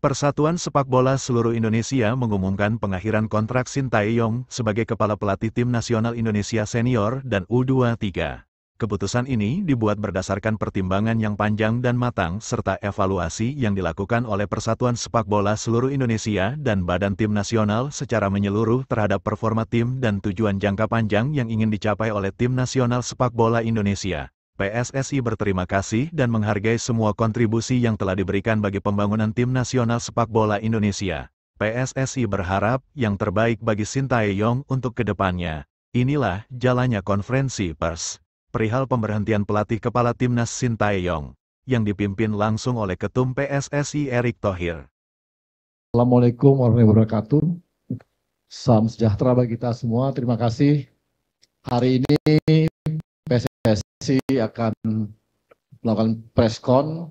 Persatuan Sepak Bola Seluruh Indonesia mengumumkan pengakhiran kontrak Sintayong sebagai kepala pelatih Tim Nasional Indonesia Senior dan U23. Keputusan ini dibuat berdasarkan pertimbangan yang panjang dan matang serta evaluasi yang dilakukan oleh Persatuan Sepak Bola Seluruh Indonesia dan Badan Tim Nasional secara menyeluruh terhadap performa tim dan tujuan jangka panjang yang ingin dicapai oleh Tim Nasional Sepak Bola Indonesia. PSSI berterima kasih dan menghargai semua kontribusi yang telah diberikan bagi pembangunan Tim Nasional Sepak Bola Indonesia. PSSI berharap yang terbaik bagi Sintayong untuk kedepannya. Inilah jalannya konferensi pers perihal pemberhentian pelatih kepala Timnas Sintayong, yang dipimpin langsung oleh Ketum PSSI Erick Thohir. Assalamualaikum warahmatullahi wabarakatuh. Salam sejahtera bagi kita semua. Terima kasih. Hari ini PSSI akan melakukan preskon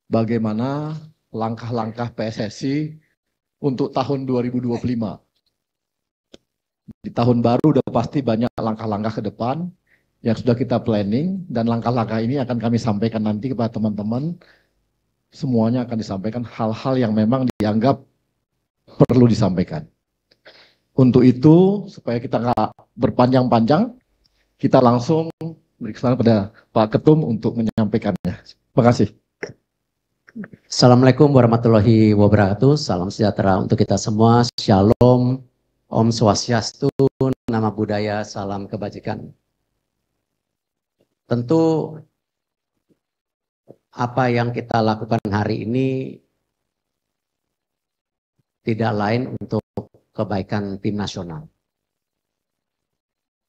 bagaimana langkah-langkah PSSI untuk tahun 2025. Di tahun baru udah pasti banyak langkah-langkah ke depan yang sudah kita planning, dan langkah-langkah ini akan kami sampaikan nanti kepada teman-teman. Semuanya akan disampaikan hal-hal yang memang dianggap perlu disampaikan. Untuk itu, supaya kita nggak berpanjang-panjang, kita langsung beri kesempatan pada Pak Ketum untuk menyampaikannya. Terima kasih. Assalamualaikum warahmatullahi wabarakatuh. Salam sejahtera untuk kita semua. Shalom, Om Swastiastu, Nama Budaya, salam kebajikan. Tentu apa yang kita lakukan hari ini tidak lain untuk kebaikan tim nasional.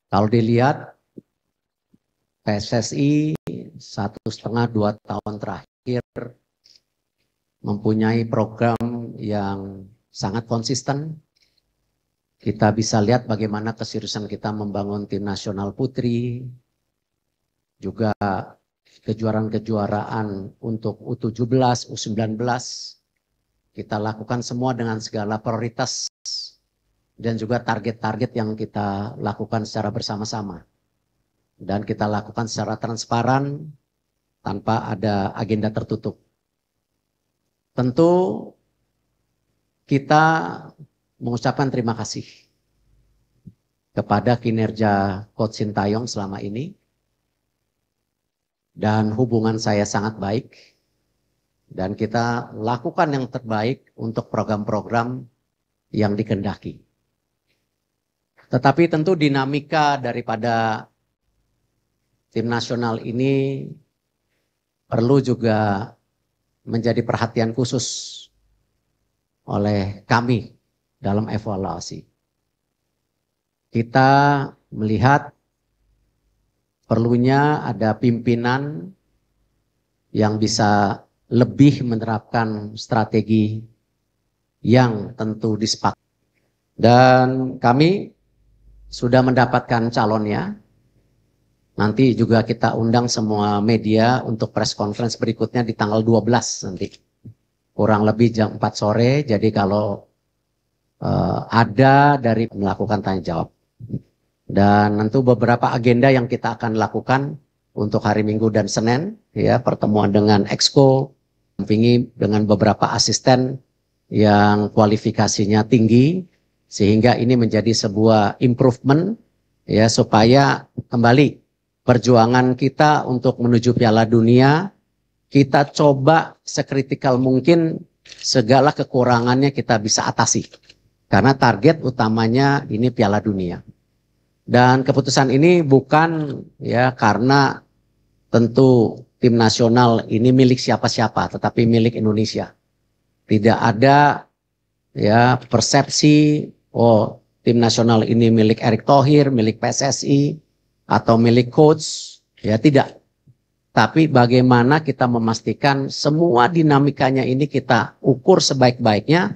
Kalau dilihat PSSI 1,5-2 tahun terakhir mempunyai program yang sangat konsisten. Kita bisa lihat bagaimana keseriusan kita membangun tim nasional putri, juga kejuaraan-kejuaraan untuk U17, U19, kita lakukan semua dengan segala prioritas dan juga target-target yang kita lakukan secara bersama-sama. Dan kita lakukan secara transparan, tanpa ada agenda tertutup. Tentu kita mengucapkan terima kasih kepada kinerja Coach Sintayong selama ini. Dan hubungan saya sangat baik, dan kita lakukan yang terbaik untuk program-program yang dikehendaki. Tetapi tentu dinamika daripada tim nasional ini perlu juga menjadi perhatian khusus oleh kami dalam evaluasi. Kita melihat perlunya ada pimpinan yang bisa lebih menerapkan strategi yang tentu disepakati. Dan kami sudah mendapatkan calonnya. Nanti juga kita undang semua media untuk press conference berikutnya di tanggal 12 nanti. Kurang lebih jam 4 sore, jadi kalau ada dari melakukan tanya jawab. Dan tentu beberapa agenda yang kita akan lakukan untuk hari Minggu dan Senin, ya, pertemuan dengan Exco, dampingi dengan beberapa asisten yang kualifikasinya tinggi, sehingga ini menjadi sebuah improvement, ya, supaya kembali perjuangan kita untuk menuju Piala Dunia, kita coba sekritikal mungkin segala kekurangannya kita bisa atasi, karena target utamanya ini Piala Dunia. Dan keputusan ini bukan ya karena tentu tim nasional ini milik siapa-siapa, tetapi milik Indonesia. Tidak ada ya persepsi tim nasional ini milik Erick Thohir, milik PSSI atau milik coach, ya tidak. Tapi bagaimana kita memastikan semua dinamikanya ini kita ukur sebaik-baiknya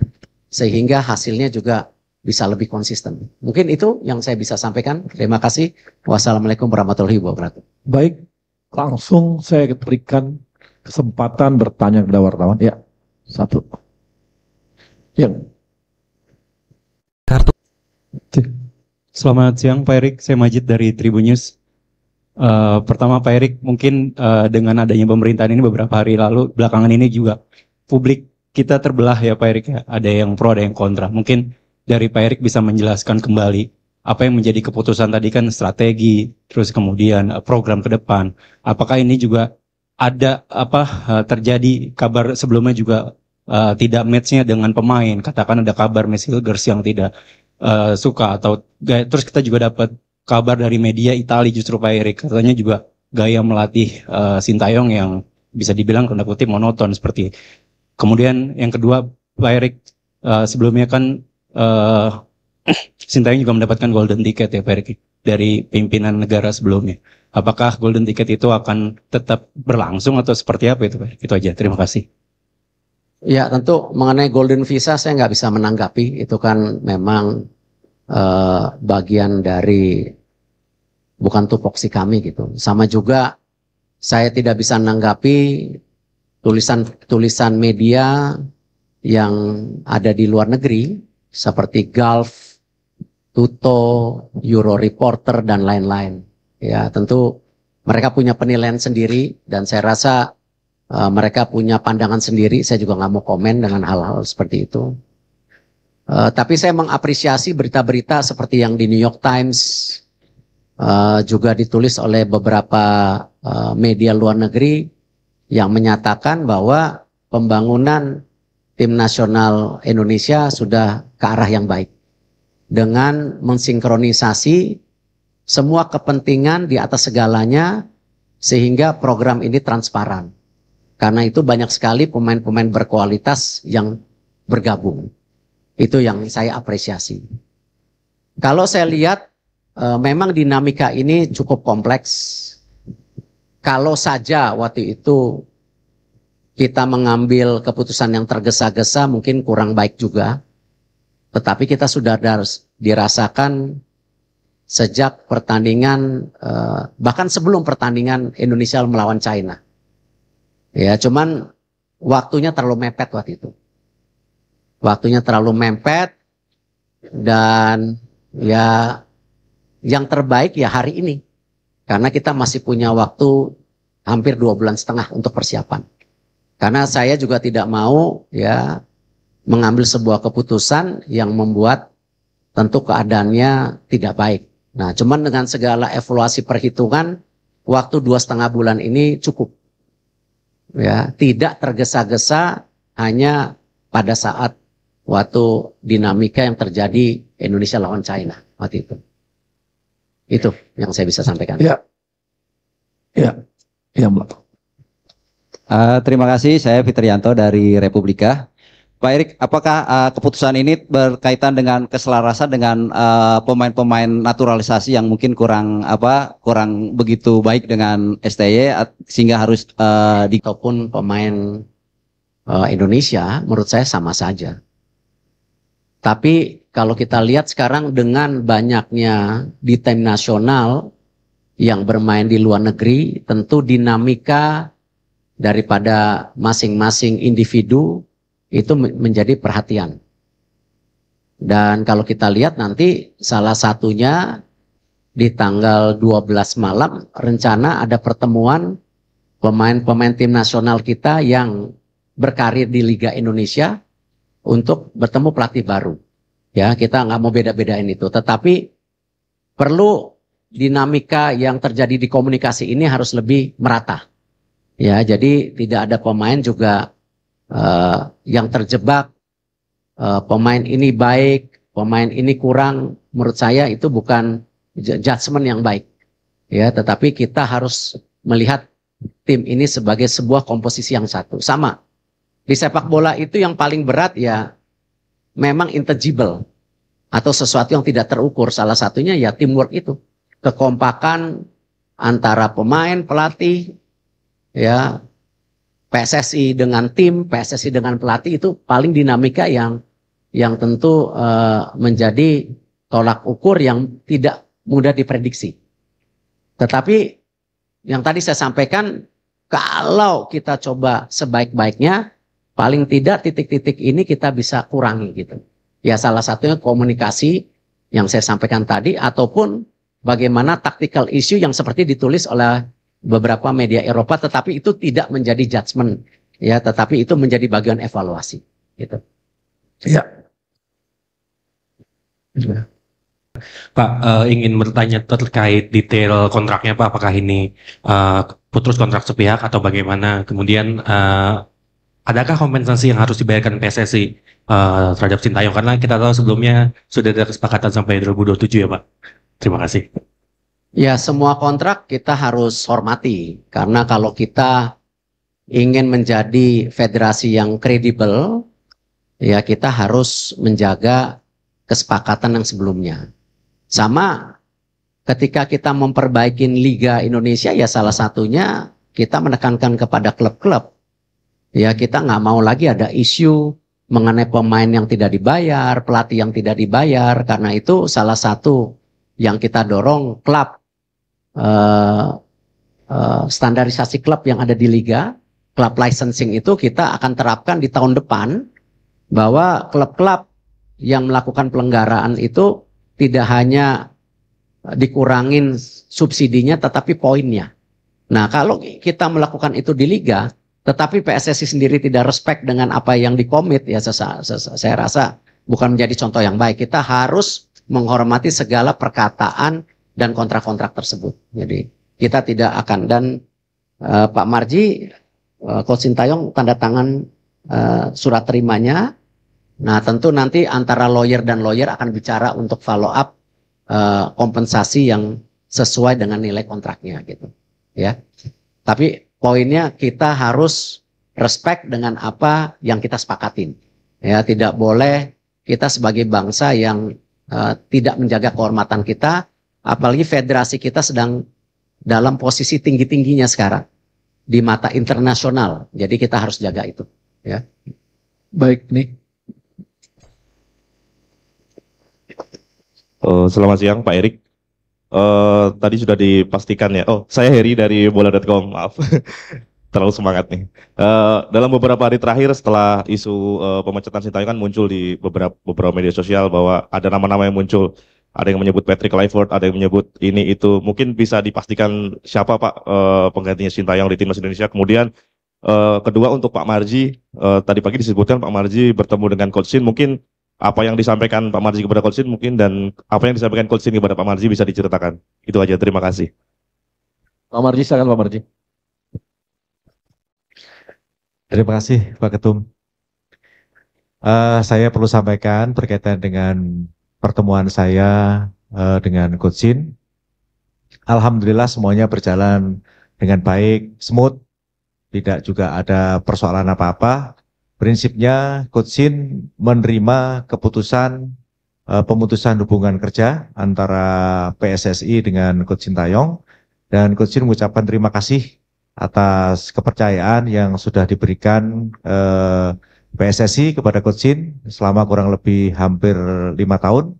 sehingga hasilnya juga bisa lebih konsisten. Mungkin itu yang saya bisa sampaikan. Terima kasih. Wassalamualaikum warahmatullahi wabarakatuh. Baik, langsung saya berikan kesempatan bertanya kepada wartawan. Ya, satu. Ya. Kartu. Selamat siang Pak Erick, saya Majid dari Tribun News. Pertama Pak Erick, mungkin dengan adanya pemerintahan ini beberapa hari lalu, belakangan ini juga publik kita terbelah ya Pak Erik ya. Ada yang pro, ada yang kontra. Mungkin dari Pak Erik bisa menjelaskan kembali apa yang menjadi keputusan tadi kan strategi, terus kemudian program ke depan. Apakah ini juga ada terjadi kabar sebelumnya juga tidak match-nya dengan pemain. Katakan ada kabar Messi Hilgers yang tidak suka atau terus kita juga dapat kabar dari media Italia justru Pak Erik katanya juga gaya melatih Sintayong yang bisa dibilang tanda kutip monoton seperti. Kemudian yang kedua Pak Erik sebelumnya kan Sintayong juga mendapatkan golden ticket ya Pak Erik dari pimpinan negara sebelumnya. Apakah golden ticket itu akan tetap berlangsung atau seperti apa itu Pak Erik? Itu aja, terima kasih. Ya tentu mengenai golden visa saya nggak bisa menanggapi, itu kan memang bagian dari bukan tupoksi kami gitu. Sama juga saya tidak bisa menanggapi tulisan media yang ada di luar negeri seperti Gulf, Tuto, Euro Reporter dan lain-lain. Ya tentu mereka punya penilaian sendiri dan saya rasa mereka punya pandangan sendiri, saya juga nggak mau komen dengan hal-hal seperti itu. Tapi saya mengapresiasi berita-berita seperti yang di New York Times, juga ditulis oleh beberapa media luar negeri yang menyatakan bahwa pembangunan tim nasional Indonesia sudah ke arah yang baik. Dengan mensinkronisasi semua kepentingan di atas segalanya sehingga program ini transparan. Karena itu banyak sekali pemain-pemain berkualitas yang bergabung. Itu yang saya apresiasi. Kalau saya lihat memang dinamika ini cukup kompleks. Kalau saja waktu itu kita mengambil keputusan yang tergesa-gesa mungkin kurang baik juga. Tetapi kita sudah dirasakan sejak pertandingan, bahkan sebelum pertandingan Indonesia melawan China. Ya, cuman waktunya terlalu mepet waktu itu. Waktunya terlalu mepet dan ya yang terbaik ya hari ini. Karena kita masih punya waktu hampir 2,5 bulan untuk persiapan. Karena saya juga tidak mau ya mengambil sebuah keputusan yang membuat tentu keadaannya tidak baik. Nah, cuman dengan segala evaluasi perhitungan waktu 2,5 bulan ini cukup. Ya, tidak tergesa-gesa hanya pada saat waktu dinamika yang terjadi Indonesia lawan China waktu itu. Itu yang saya bisa sampaikan. Ya, Mbak. Terima kasih, saya Fitrianto dari Republika. Pak Erik, apakah keputusan ini berkaitan dengan keselarasan dengan pemain-pemain naturalisasi yang mungkin kurang begitu baik dengan STY sehingga harus ataupun pemain Indonesia menurut saya sama saja. Tapi kalau kita lihat sekarang dengan banyaknya di tim nasional yang bermain di luar negeri, tentu dinamika daripada masing-masing individu itu menjadi perhatian. Dan kalau kita lihat nanti salah satunya di tanggal 12 malam rencana ada pertemuan pemain-pemain tim nasional kita yang berkarir di Liga Indonesia untuk bertemu pelatih baru. Ya, kita nggak mau beda-bedain itu. Tetapi perlu dinamika yang terjadi di komunikasi ini harus lebih merata. Ya, jadi tidak ada pemain juga yang terjebak, pemain ini baik, pemain ini kurang. Menurut saya itu bukan judgement yang baik. Ya, tetapi kita harus melihat tim ini sebagai sebuah komposisi yang satu. Sama. Di sepak bola itu yang paling berat ya memang intangible atau sesuatu yang tidak terukur. Salah satunya ya teamwork itu. Kekompakan antara pemain, pelatih, ya PSSI dengan tim, PSSI dengan pelatih itu paling dinamika yang tentu menjadi tolak ukur yang tidak mudah diprediksi. Tetapi yang tadi saya sampaikan, kalau kita coba sebaik-baiknya, paling tidak titik-titik ini kita bisa kurangi gitu. Ya salah satunya komunikasi yang saya sampaikan tadi, ataupun bagaimana tactical issue yang seperti ditulis oleh beberapa media Eropa, tetapi itu tidak menjadi judgement ya, tetapi itu menjadi bagian evaluasi. Gitu. Ya. Pak, ingin bertanya terkait detail kontraknya Pak, apakah ini putus kontrak sepihak atau bagaimana? Kemudian adakah kompensasi yang harus dibayarkan PSSI terhadap Sintayong? Karena kita tahu sebelumnya sudah ada kesepakatan sampai 2027 ya Pak. Terima kasih. Ya, semua kontrak kita harus hormati. Karena kalau kita ingin menjadi federasi yang kredibel, ya kita harus menjaga kesepakatan yang sebelumnya. Sama ketika kita memperbaiki Liga Indonesia, ya salah satunya kita menekankan kepada klub-klub. Ya kita nggak mau lagi ada isu mengenai pemain yang tidak dibayar, pelatih yang tidak dibayar. Karena itu salah satu yang kita dorong klub, standarisasi klub yang ada di Liga, klub licensing itu kita akan terapkan di tahun depan, bahwa klub-klub yang melakukan pelanggaran itu tidak hanya dikurangin subsidinya tetapi poinnya. Nah, kalau kita melakukan itu di liga, tetapi PSSI sendiri tidak respect dengan apa yang dikomit, ya saya rasa bukan menjadi contoh yang baik. Kita harus menghormati segala perkataan dan kontrak-kontrak tersebut. Jadi kita tidak akan, dan Pak Marji, Coach Sintayong tanda tangan surat terimanya. Nah, tentu nanti antara lawyer dan lawyer akan bicara untuk follow up kompensasi yang sesuai dengan nilai kontraknya gitu. Ya. Tapi poinnya kita harus respect dengan apa yang kita sepakatin. Ya, tidak boleh kita sebagai bangsa yang tidak menjaga kehormatan kita, apalagi federasi kita sedang dalam posisi tinggi-tingginya sekarang di mata internasional. Jadi kita harus jaga itu, ya. Baik, nih. Selamat siang Pak Erik. Tadi sudah dipastikan ya. Oh, saya Heri dari bola.com. Maaf, terlalu semangat nih. Dalam beberapa hari terakhir setelah isu pemecatan Sintayong kan muncul di beberapa media sosial bahwa ada nama-nama yang muncul. Ada yang menyebut Patrick Kluivert, ada yang menyebut ini itu. Mungkin bisa dipastikan siapa Pak penggantinya Sintayong di timnas Indonesia. Kemudian kedua untuk Pak Marji, tadi pagi disebutkan Pak Marji bertemu dengan Coach Sin. Mungkin apa yang disampaikan Pak Marji kepada Coach Sin mungkin, dan apa yang disampaikan Coach Sin kepada Pak Marji bisa diceritakan. Itu aja, terima kasih. Pak Marji, silakan Pak Marji. Terima kasih Pak Ketum. Saya perlu sampaikan berkaitan dengan pertemuan saya dengan Coach Sin. Alhamdulillah semuanya berjalan dengan baik, smooth, tidak juga ada persoalan apa-apa. Prinsipnya Coach Sin menerima keputusan pemutusan hubungan kerja antara PSSI dengan Coach Sintayong, dan Coach Sin mengucapkan terima kasih atas kepercayaan yang sudah diberikan PSSI kepada Coach Sin selama kurang lebih hampir 5 tahun.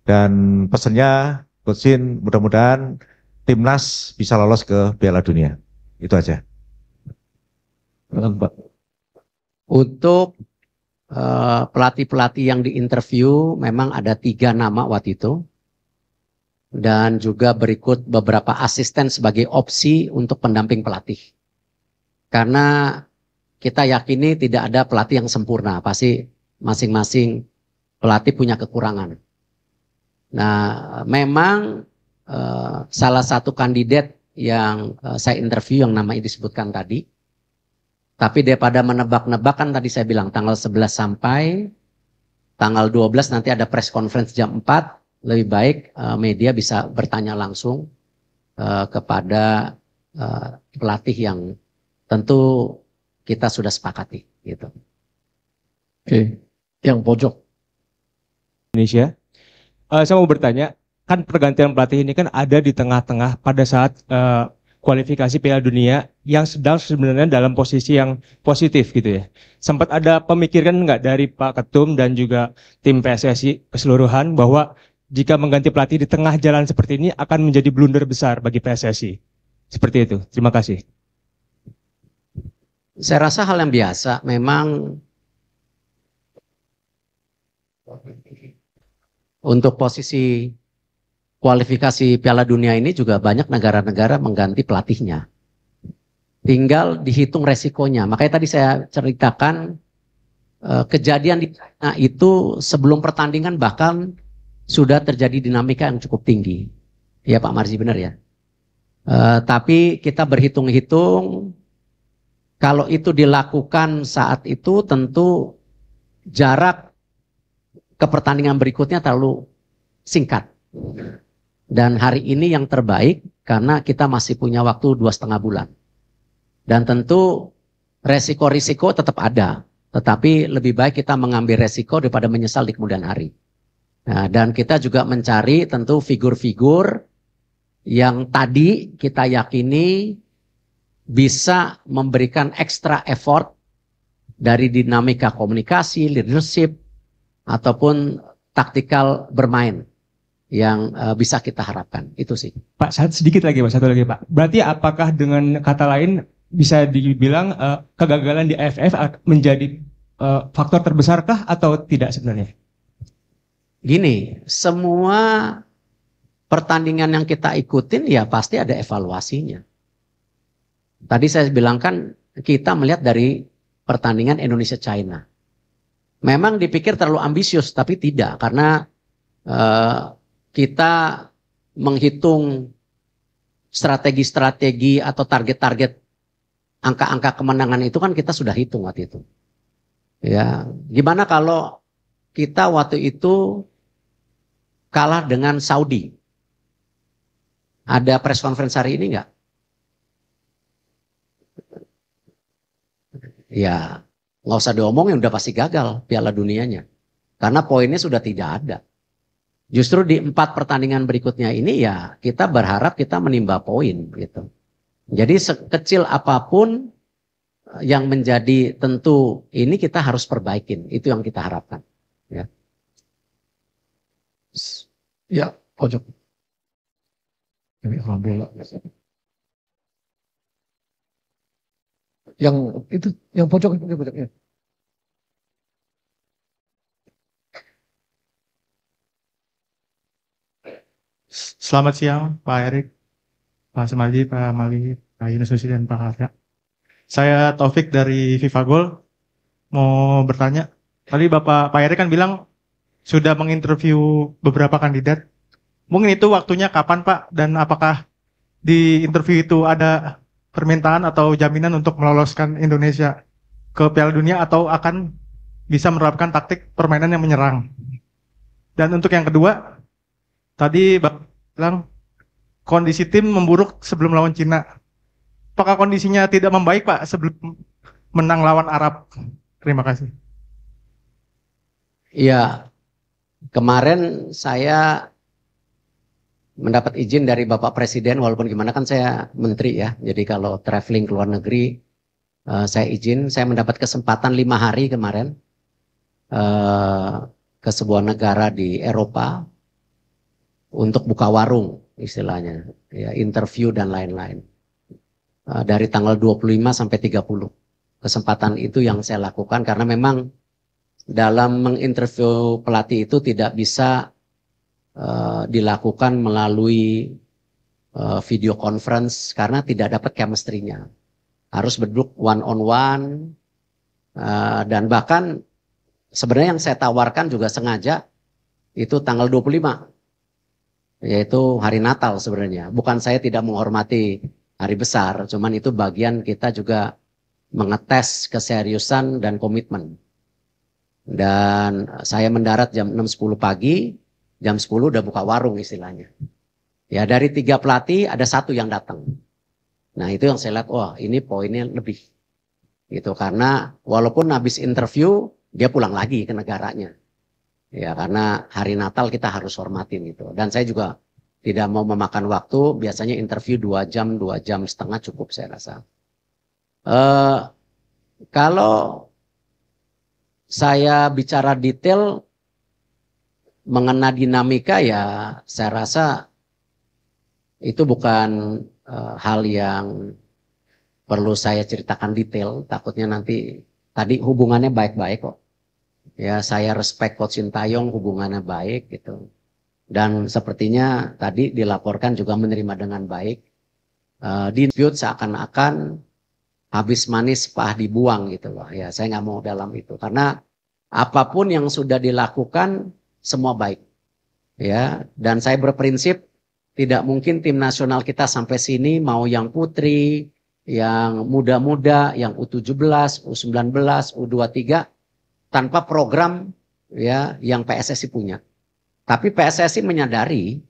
Dan pesannya Coach Sin mudah-mudahan timnas bisa lolos ke Piala Dunia. Itu aja. Pak. Untuk pelatih-pelatih yang diinterview memang ada 3 nama waktu itu. Dan juga berikut beberapa asisten sebagai opsi untuk pendamping pelatih. Karena kita yakini tidak ada pelatih yang sempurna. Pasti masing-masing pelatih punya kekurangan. Nah, memang salah satu kandidat yang saya interview yang namanya disebutkan tadi. Tapi daripada menebak-nebak, kan tadi saya bilang tanggal 11 sampai tanggal 12 nanti ada press conference jam 4. Lebih baik media bisa bertanya langsung kepada pelatih yang tentu kita sudah sepakati. Gitu. Oke, yang pojok. Indonesia. Saya mau bertanya, kan pergantian pelatih ini kan ada di tengah-tengah pada saat kualifikasi Piala Dunia yang sedang sebenarnya dalam posisi yang positif gitu ya. Sempat ada pemikiran nggak dari Pak Ketum dan juga tim PSSI keseluruhan bahwa jika mengganti pelatih di tengah jalan seperti ini akan menjadi blunder besar bagi PSSI? Seperti itu. Terima kasih. Saya rasa hal yang biasa. Memang untuk posisi kualifikasi Piala Dunia ini juga banyak negara-negara mengganti pelatihnya. tinggal dihitung resikonya. Makanya tadi saya ceritakan kejadian di China itu sebelum pertandingan bahkan sudah terjadi dinamika yang cukup tinggi. Ya Pak Marji, benar ya. Tapi kita berhitung-hitung, kalau itu dilakukan saat itu tentu jarak ke pertandingan berikutnya terlalu singkat. Dan hari ini yang terbaik karena kita masih punya waktu 2,5 bulan. Dan tentu resiko-risiko tetap ada. Tetapi lebih baik kita mengambil resiko daripada menyesal di kemudian hari. Nah, dan kita juga mencari tentu figur-figur yang tadi kita yakini bisa memberikan extra effort dari dinamika komunikasi, leadership, ataupun taktikal bermain yang bisa kita harapkan. Itu sih. Pak, sedikit lagi Pak, satu lagi Pak. Berarti apakah dengan kata lain bisa dibilang kegagalan di AFF menjadi faktor terbesarkah atau tidak sebenarnya? Gini, semua pertandingan yang kita ikutin ya pasti ada evaluasinya. Tadi saya bilang kan kita melihat dari pertandingan Indonesia-China. Memang dipikir terlalu ambisius, tapi tidak. Karena kita menghitung strategi-strategi atau target-target angka-angka kemenangan itu kan kita sudah hitung waktu itu. Ya, gimana kalau kita waktu itu kalah dengan Saudi? Ada press conference hari ini enggak? Ya, nggak usah diomongin, udah pasti gagal Piala Dunianya. Karena poinnya sudah tidak ada. Justru di 4 pertandingan berikutnya ini ya kita berharap kita menimba poin gitu. Jadi sekecil apapun yang menjadi tentu ini kita harus perbaikin. Itu yang kita harapkan. Ya, Ya, pojok. Ini orang bola. Yang itu, yang pojok itu pojoknya. Selamat siang Pak Erik, Pak Sumarji, Pak Mali, Pak Yunus Nusi, dan Pak Arya. Saya Taufik dari FIFA Goal. Mau bertanya, tadi Pak Erik kan bilang sudah menginterview beberapa kandidat. Mungkin itu waktunya kapan Pak? Dan apakah di interview itu ada permintaan atau jaminan untuk meloloskan Indonesia ke Piala Dunia atau akan bisa menerapkan taktik permainan yang menyerang? Dan untuk yang kedua, tadi Bapak bilang kondisi tim memburuk sebelum lawan Cina. Apakah kondisinya tidak membaik Pak sebelum menang lawan Arab? Terima kasih. Iya, kemarin saya mendapat izin dari Bapak Presiden, walaupun gimana kan saya menteri ya. Jadi kalau traveling ke luar negeri, saya izin. Saya mendapat kesempatan 5 hari kemarin ke sebuah negara di Eropa untuk buka warung istilahnya, ya, interview dan lain-lain. Dari tanggal 25 sampai 30. Kesempatan itu yang saya lakukan karena memang dalam menginterview pelatih itu tidak bisa dilakukan melalui video conference karena tidak dapat chemistry-nya. Harus berduduk one on one, dan bahkan sebenarnya yang saya tawarkan juga sengaja itu tanggal 25. Yaitu hari Natal sebenarnya. Bukan saya tidak menghormati hari besar, cuman itu bagian kita juga mengetes keseriusan dan komitmen. Dan saya mendarat jam 6.10 pagi, jam 10 udah buka warung istilahnya. Ya, dari 3 pelatih ada 1 yang datang. Nah itu yang saya lihat, wah ini poinnya lebih. Gitu, karena walaupun habis interview, dia pulang lagi ke negaranya. Ya, karena hari Natal kita harus hormatin itu. Dan saya juga tidak mau memakan waktu, biasanya interview 2 jam, 2 jam setengah cukup saya rasa. Kalau saya bicara detail mengenai dinamika ya saya rasa itu bukan hal yang perlu saya ceritakan detail. Takutnya nanti, tadi hubungannya baik-baik kok. Ya, saya respect Coach Sintayong, hubungannya baik gitu. Dan sepertinya tadi dilaporkan juga menerima dengan baik. Dispute seakan-akan habis manis pah dibuang gitu loh. Ya, saya nggak mau dalam itu karena apapun yang sudah dilakukan semua baik. Ya, dan saya berprinsip tidak mungkin tim nasional kita sampai sini mau yang putri, yang muda-muda, yang U17, U19, U23 tanpa program ya yang PSSI punya. Tapi PSSI menyadari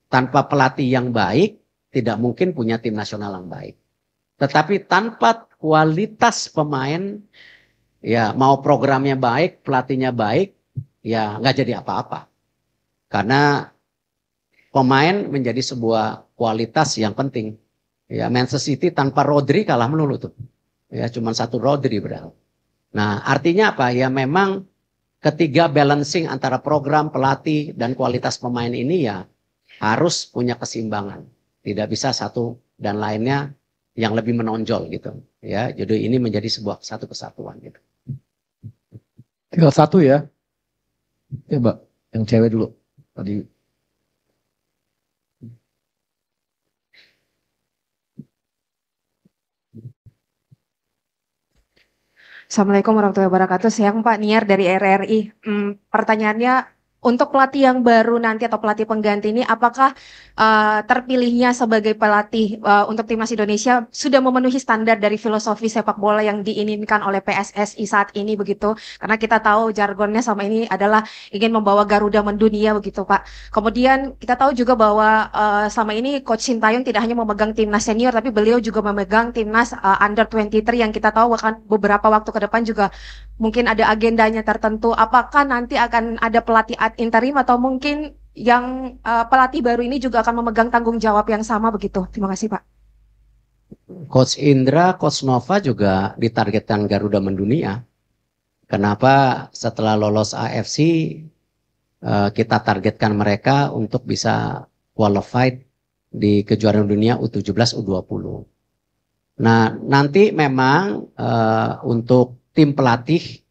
tanpa pelatih yang baik tidak mungkin punya tim nasional yang baik. Tetapi tanpa kualitas pemain, ya mau programnya baik, pelatihnya baik, ya nggak jadi apa-apa. Karena pemain menjadi sebuah kualitas yang penting. Ya Manchester City tanpa Rodri kalah melulu tuh. Ya cuma satu Rodri berarti. Nah artinya apa? Ya memang ketiga balancing antara program, pelatih, dan kualitas pemain ini ya harus punya keseimbangan. Tidak bisa satu dan lainnya yang lebih menonjol gitu. Ya, jadi ini menjadi sebuah satu kesatuan gitu. Tinggal satu ya. Ya Mbak, yang cewek dulu. Tadi. Assalamualaikum warahmatullahi wabarakatuh. Siang Pak, Niar dari RRI. Pertanyaannya, untuk pelatih yang baru nanti atau pelatih pengganti ini, apakah terpilihnya sebagai pelatih untuk timnas Indonesia sudah memenuhi standar dari filosofi sepak bola yang diinginkan oleh PSSI saat ini begitu? Karena kita tahu jargonnya sama ini adalah ingin membawa Garuda mendunia begitu Pak. Kemudian kita tahu juga bahwa selama ini Coach Sintayong tidak hanya memegang timnas senior, tapi beliau juga memegang timnas under 23 yang kita tahu akan beberapa waktu ke depan juga mungkin ada agendanya tertentu. Apakah nanti akan ada pelatih ad interim atau mungkin yang pelatih baru ini juga akan memegang tanggung jawab yang sama begitu? Terima kasih Pak. Coach Indra, Coach Nova juga ditargetkan Garuda mendunia. Kenapa setelah lolos AFC kita targetkan mereka untuk bisa qualified di kejuaraan dunia U17, U20. Nah nanti memang untuk tim pelatih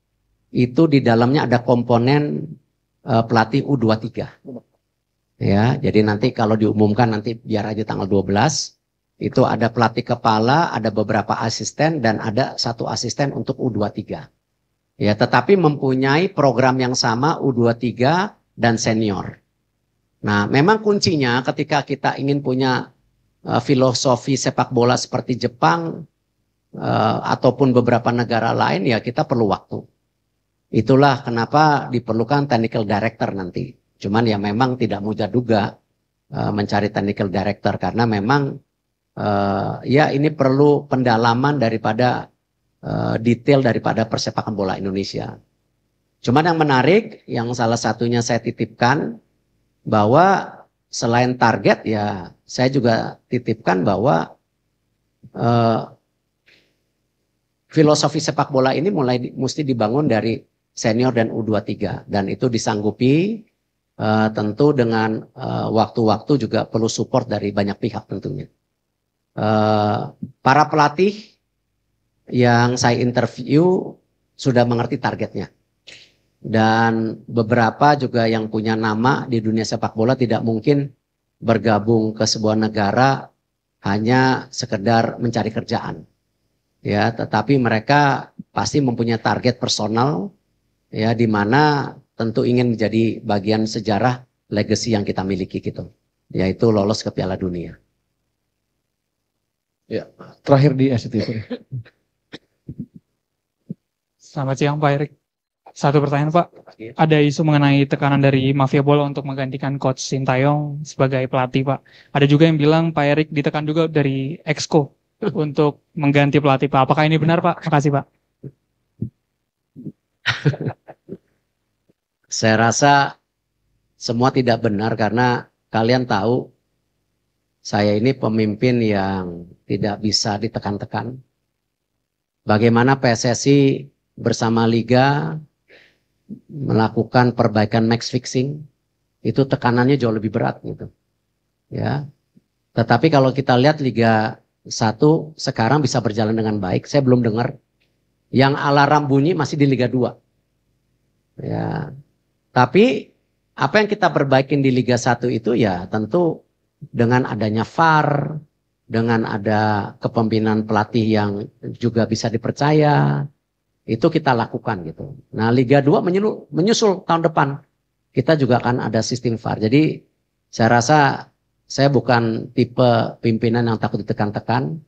itu di dalamnya ada komponen pelatih U23. Ya, jadi nanti kalau diumumkan nanti biar aja tanggal 12 itu ada pelatih kepala, ada beberapa asisten dan ada satu asisten untuk U23. Ya, tetapi mempunyai program yang sama U23 dan senior. Nah, memang kuncinya ketika kita ingin punya filosofi sepak bola seperti Jepang ataupun beberapa negara lain ya kita perlu waktu. Itulah kenapa diperlukan technical director nanti. Cuman ya memang tidak mudah juga mencari technical director karena memang ya ini perlu pendalaman daripada detail daripada persepakan bola Indonesia. Cuman yang menarik yang salah satunya saya titipkan bahwa selain target ya saya juga titipkan bahwa filosofi sepak bola ini mesti dibangun dari senior dan U23 dan itu disanggupi tentu dengan waktu-waktu juga perlu support dari banyak pihak tentunya. Para pelatih yang saya interview sudah mengerti targetnya dan beberapa juga yang punya nama di dunia sepak bola tidak mungkin bergabung ke sebuah negara hanya sekedar mencari kerjaan. Ya, tetapi mereka pasti mempunyai target personal ya di mana tentu ingin menjadi bagian sejarah legacy yang kita miliki gitu. Yaitu lolos ke Piala Dunia. Ya, terakhir di SCTV. Selamat siang Pak Erik. Satu pertanyaan Pak. Ada isu mengenai tekanan dari mafia bola untuk menggantikan Coach Sintayong sebagai pelatih Pak. Ada juga yang bilang Pak Erik ditekan juga dari Exco untuk mengganti pelatih Pak. Apakah ini benar Pak? Makasih Pak. Saya rasa semua tidak benar karena kalian tahu saya ini pemimpin yang tidak bisa ditekan-tekan. Bagaimana PSSI bersama Liga melakukan perbaikan match fixing itu tekanannya jauh lebih berat gitu. Ya. Tetapi kalau kita lihat Liga 1 sekarang bisa berjalan dengan baik. Saya belum dengar yang alarm bunyi masih di Liga 2. Ya. Tapi apa yang kita perbaikin di Liga 1 itu ya tentu dengan adanya VAR, dengan ada kepemimpinan pelatih yang juga bisa dipercaya, itu kita lakukan gitu. Nah, Liga 2 menyusul tahun depan. Kita juga akan ada sistem VAR. Jadi saya rasa saya bukan tipe pimpinan yang takut ditekan-tekan.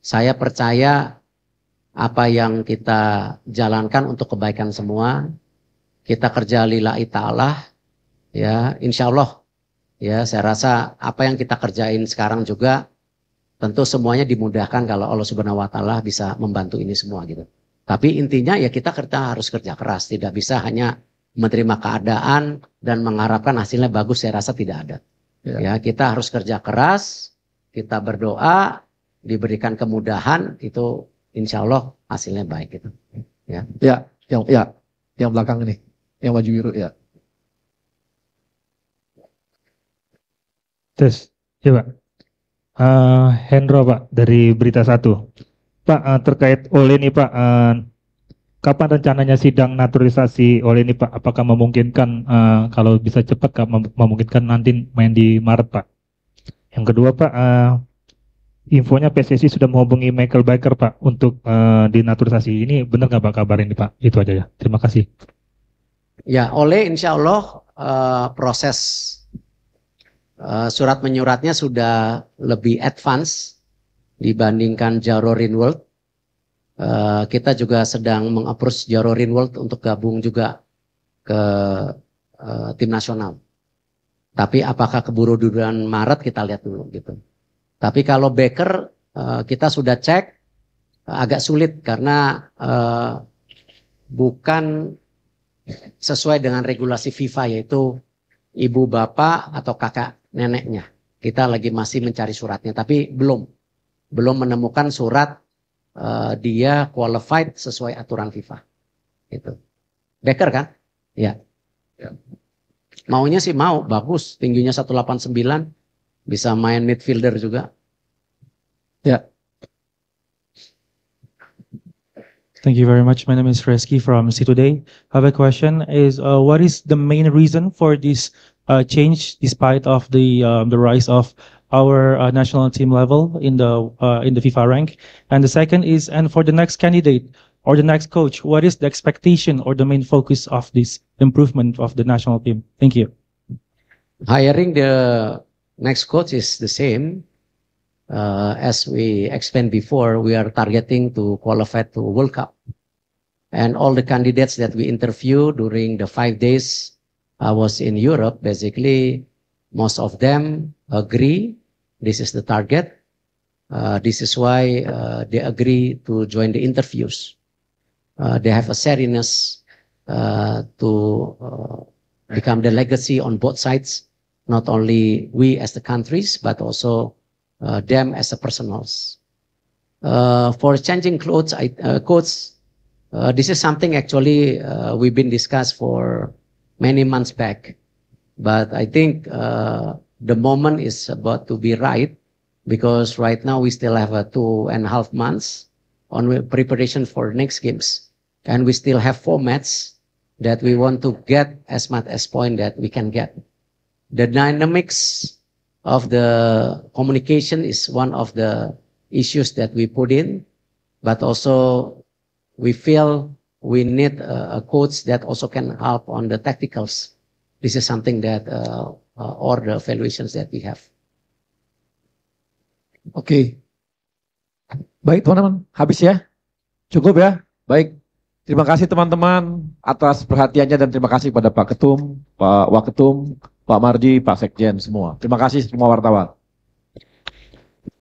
Saya percaya apa yang kita jalankan untuk kebaikan semua. Kita kerja lillahi ta'ala. Ya, insya Allah. Ya, saya rasa apa yang kita kerjain sekarang juga tentu semuanya dimudahkan kalau Allah Subhanahu wa taala bisa membantu ini semua gitu. Tapi intinya ya kita harus kerja keras, tidak bisa hanya menerima keadaan dan mengharapkan hasilnya bagus, saya rasa tidak ada. Ya, kita harus kerja keras, kita berdoa, diberikan kemudahan, itu insya Allah hasilnya baik gitu. Ya. Yang belakang ini, yang baju biru ya. Tes, ya Pak. Hendro Pak dari Berita 1. Pak, terkait Ole nih Pak, kapan rencananya sidang naturalisasi Ole ini Pak? Apakah memungkinkan kalau bisa cepat memungkinkan nanti main di Maret Pak? Yang kedua Pak, infonya PSSI sudah menghubungi Michael Baker Pak untuk dinaturalisasi. Ini benar nggak Pak kabar ini Pak? Itu aja ya. Terima kasih. Ya, Ole insya Allah proses surat menyuratnya sudah lebih advance dibandingkan Jaro Rinwald. Kita juga sedang meng-approach Jaro Rinwald untuk gabung juga ke tim nasional. Tapi apakah keburu di bulan Maret kita lihat dulu gitu. Tapi kalau Baker kita sudah cek agak sulit karena bukan sesuai dengan regulasi FIFA yaitu ibu bapak atau kakak neneknya. Kita lagi masih mencari suratnya tapi belum menemukan surat dia qualified sesuai aturan FIFA. Gitu. Baker kan? Ya. Maunya sih mau, bagus. Tingginya 189, bisa main midfielder juga. Ya. Thank you very much. My name is Reski from C Today. I have a question is what is the main reason for this change despite of the rise of our national team level in the FIFA rank? And the second is, and for the next candidate or the next coach, what is the expectation or the main focus of this improvement of the national team? Thank you. Hiring the next coach is the same. As we explained before, we are targeting to qualify to World Cup. And all the candidates that we interviewed during the 5 days I was in Europe, basically, most of them agree this is the target. This is why they agree to join the interviews. They have a serious to become the legacy on both sides, not only we as the countries, but also them as a personals. For changing clothes, coach, this is something actually we've been discussed for many months back. But I think the moment is about to be right because right now we still have 2.5 months on preparation for next games. And we still have formats that we want to get as much as point that we can get. The dynamics of the communication is one of the issues that we put in, but also we feel we need a coach that also can help on the tacticals. This is something that or the evaluations that we have. Oke. Baik teman-teman, habis ya? Cukup ya? Baik. Terima kasih teman-teman atas perhatiannya dan terima kasih pada Pak Ketum, Pak Waketum, Pak Marji, Pak Sekjen semua. Terima kasih semua wartawan.